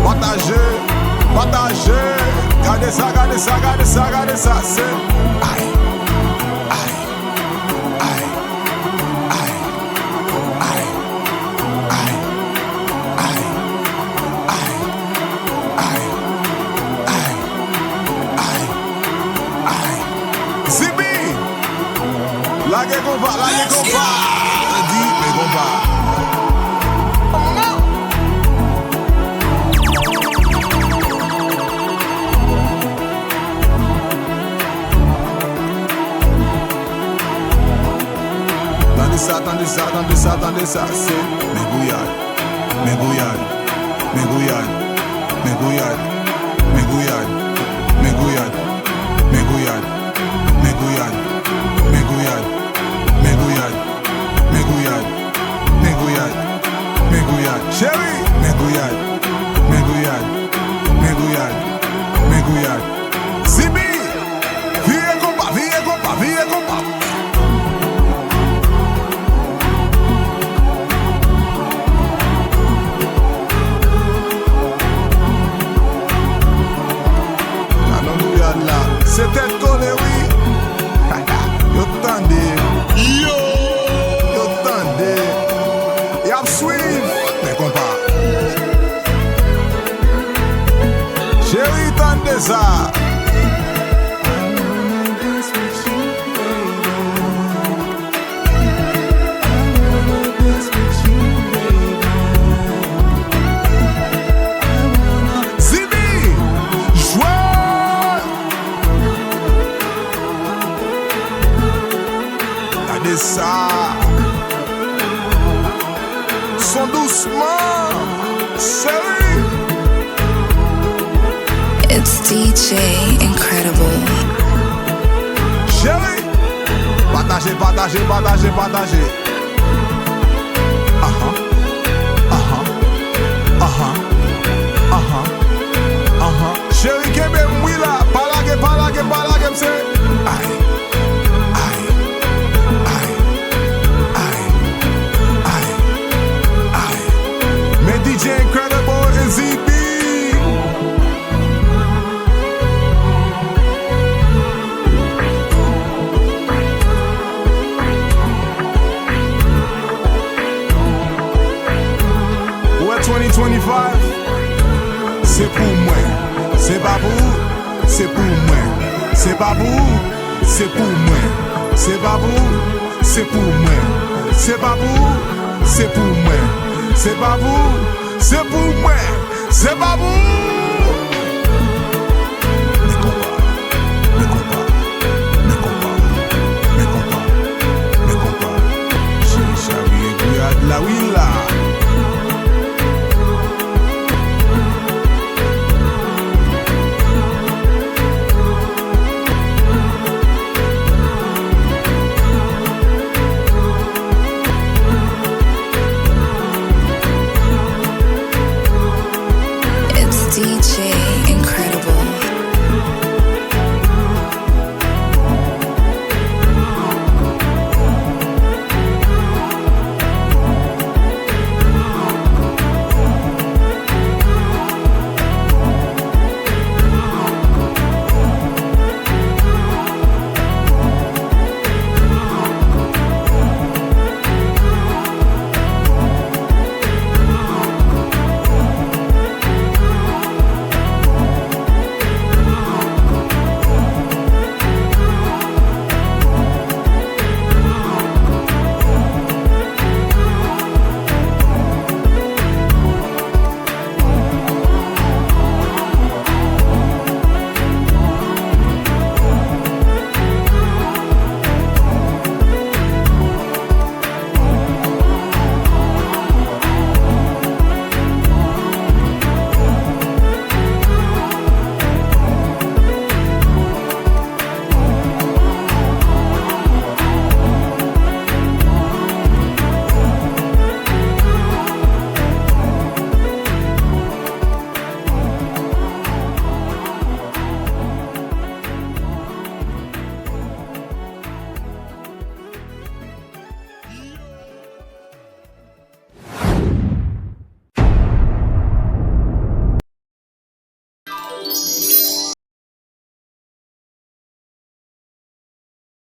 Partagez. Gardez ça, c'est aïe, aïe, aïe, aïe, aïe, aïe, aïe, aïe, aïe, aïe, aïe, aïe. Zibi, laguez combat. Dis, mais combat. Attendez ça, c'est mes gouillades. Chérie, mes gouillades. Zibi, vieux combat. C'était collé, oui. Yo tande. Et à suivre. Mais compas. Chérie, tande ça. Ça son doucement, sérieux. It's DJ Incredible. Chérie, partagez. Chérie, que me mouilla, palage, c'est aïe. DJ Incredible and ZB. Ouais, 2025, c'est pour moi. C'est pas vous, c'est pour moi. C'est pas vous, c'est pour moi. C'est pas vous, c'est pour moi. C'est pas vous, c'est pour moi. C'est pas vous, c'est pour moi. C'est pas vous.